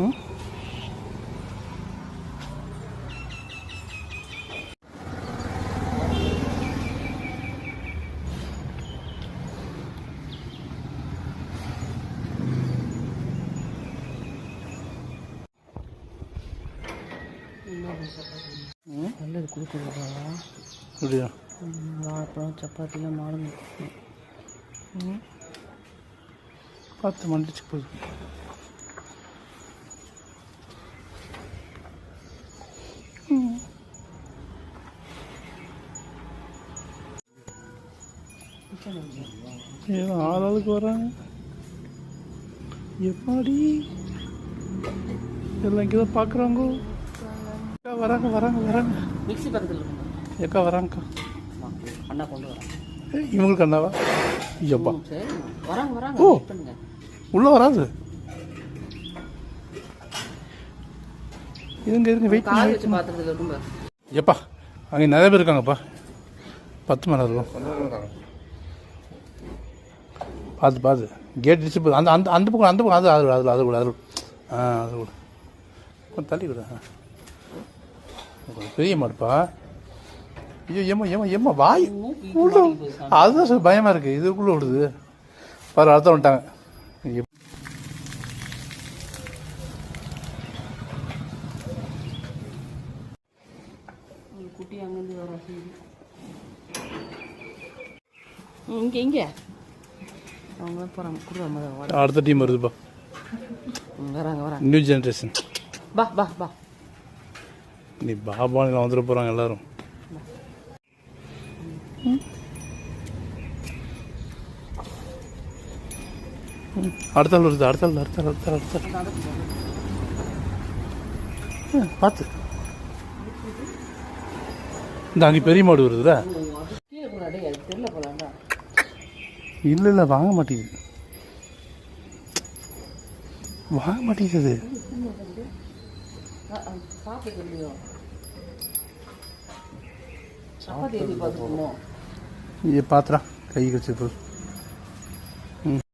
ம் நல்லது கொடுக்குறதா அப்படியா? வாழைப்பழம் சப்பாத்திலாம் மாடுங்க பார்த்து மண்டிச்சு போகுது. ஏதோ ஆளாளுக்கு வராங்க. எப்படி எல்லாம் இங்கே தான் பார்க்குறாங்க. வராங்க வராங்க வராங்க. மிக்ஸி பக்கத்தில் எக்கா வராங்கக்கா. அண்ணா கொண்டு வராங்க. இவங்களுக்கு அண்ணாவா? ஐயப்பா சரி வராங்க வராங்க. ஓ பண்ணுங்க உள்ளே வராது. இருங்க இருங்க வெயிட் கால் வச்சு பார்த்துறது இருக்குங்க. எப்பா அங்கே நிறைய பேர் இருக்காங்கப்பா. 10 மணி நேரம் பார்த்து பார்த்து கேட் அடிச்சு போகுது. அந்த அந்த அந்த பக்கம் அந்த பக்கம் அது அது அதில் அது கூட அது அது கூட கொஞ்சம் தள்ளி விட. கொஞ்சம் பெரிய மாடுப்பா. ஐயோ ஏமா வாய் உள்ள. அதுதான் சார் பயமாக இருக்குது. இதுக்குள்ளே விடுது பாரு. அடுத்த வந்துட்டாங்க. குட்டி அங்கேருந்து வர இங்கே அவங்க போகிறாங்க கொடுக்குற அடுத்த டீம் வருதுப்பா. வராங்க வராங்க. New generation. பா பா பா நீ பாபானில் வந்துட போகிறாங்க எல்லாரும். அடுத்தாள் வருது. அடுத்தாள் அடுத்தாள் அடுத்தாள் அடுத்தாள் பார்த்து. இந்த அங்கே பெரிய மாடு வருதுல. இல்லை இல்லை வாங்க மாட்டேங்குது. வாங்க மாட்டேங்குது. பாத்திரா கை கழிச்சு